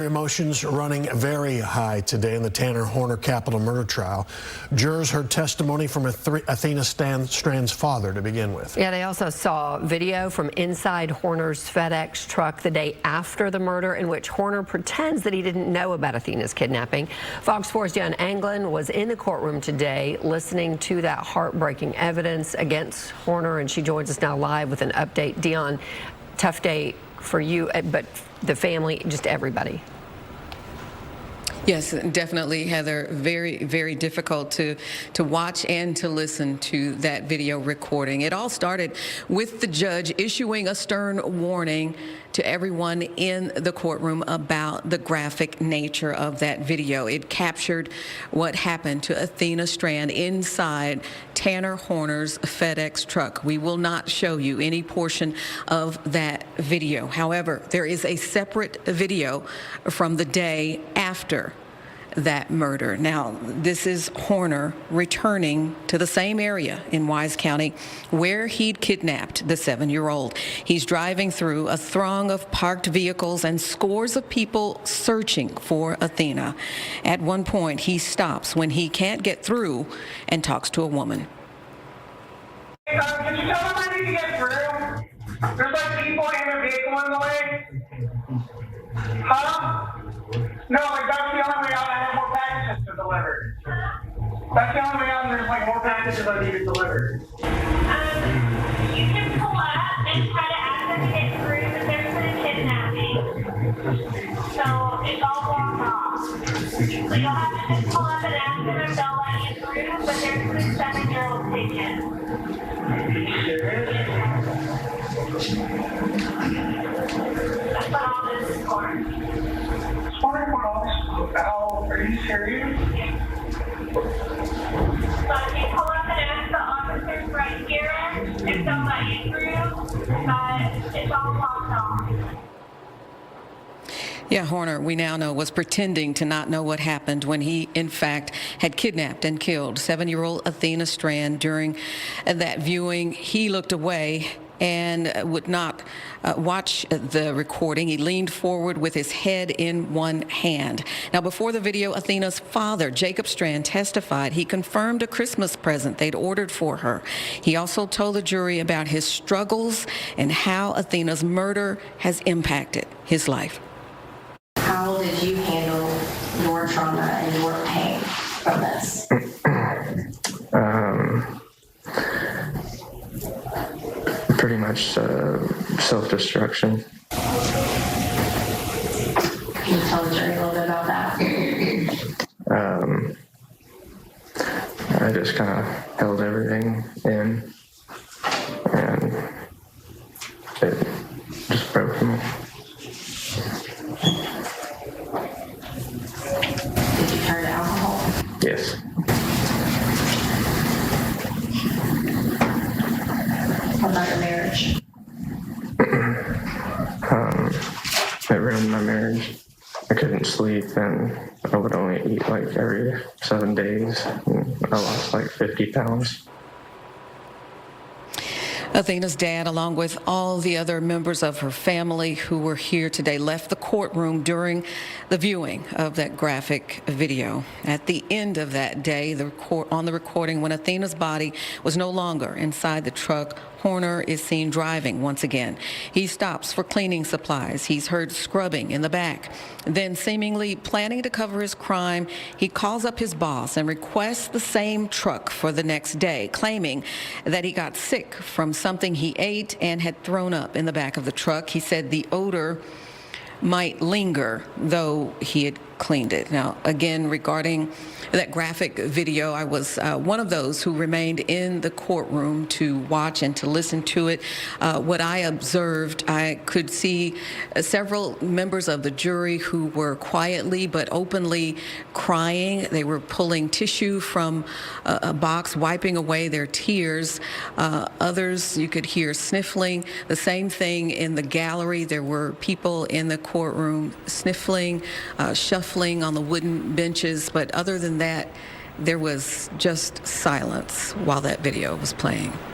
Emotions running very high today in the Tanner Horner capital murder trial. Jurors heard testimony from Athena Strand's father to begin with. Yeah, they also saw video from inside Horner's FedEx truck the day after the murder, in which Horner pretends that he didn't know about Athena's kidnapping. Fox 4's Dionne Anglin was in the courtroom today listening to that heartbreaking evidence against Horner, and she joins us now live with an update. Dionne, tough day for you, but the family, just everybody. Yes, definitely, Heather. Very, very difficult to watch and to listen to that video recording. It all started with the judge issuing a stern warning to everyone in the courtroom about the graphic nature of that video. It captured what happened to Athena Strand inside Tanner Horner's FedEx truck. We will not show you any portion of that video. However, there is a separate video from the day after that murder. Now, this is Horner returning to the same area in Wise County where he'd kidnapped the 7-year-old. He's driving through a throng of parked vehicles and scores of people searching for Athena. At one point, he stops when he can't get through and talks to a woman. Hey, can you tell them I need to get through? There's like people in the vehicle in the way. Huh? No, like that's the only way out. I have more packages to deliver. That's the only way out, and there's like more packages I need to deliver. You can pull up and try to ask them to get through, but there's been a kidnapping. So it's all blocked off. So you'll have to just pull up and ask them if they'll let you through, but there's been a 7-year-old taken. Are you serious? That's what all this is for. Are you serious? So if you pull up and ask the officers right here if they'll let you through, but it's all blocked off. Yeah, Horner, we now know, was pretending to not know what happened when he, in fact, had kidnapped and killed 7-year-old Athena Strand. During that viewing, he looked away and would not watch the recording. He leaned forward with his head in one hand. Now, before the video, Athena's father, Jacob Strand, testified. He confirmed a Christmas present they'd ordered for her. He also told the jury about his struggles and how Athena's murder has impacted his life. How did you handle your trauma and your pain from this? Pretty much self-destruction. Can you tell the jury a little bit about that? I just kind of held everything in, and it just broke me. Did you turn to alcohol? Yes. What about your marriage? It ruined my marriage. I couldn't sleep, and I would only eat like every 7 days. And I lost like 50 pounds. Athena's dad, along with all the other members of her family who were here today, left the courtroom during the viewing of that graphic video. At the end of that day, on the recording, when Athena's body was no longer inside the truck, Horner is seen driving once again. He stops for cleaning supplies. He's heard scrubbing in the back. Then, seemingly planning to cover his crime, he calls up his boss and requests the same truck for the next day, claiming that he got sick from something he ate and had thrown up in the back of the truck. He said the odor might linger, though he had cleaned it. Now, again, regarding that graphic video, I was one of those who remained in the courtroom to watch and to listen to it. What I observed, I could see several members of the jury who were quietly but openly crying. They were pulling tissue from a box, wiping away their tears. Others you could hear sniffling. The same thing in the gallery. There were people in the courtroom sniffling, shuffling on the wooden benches, but other than that, there was just silence while that video was playing.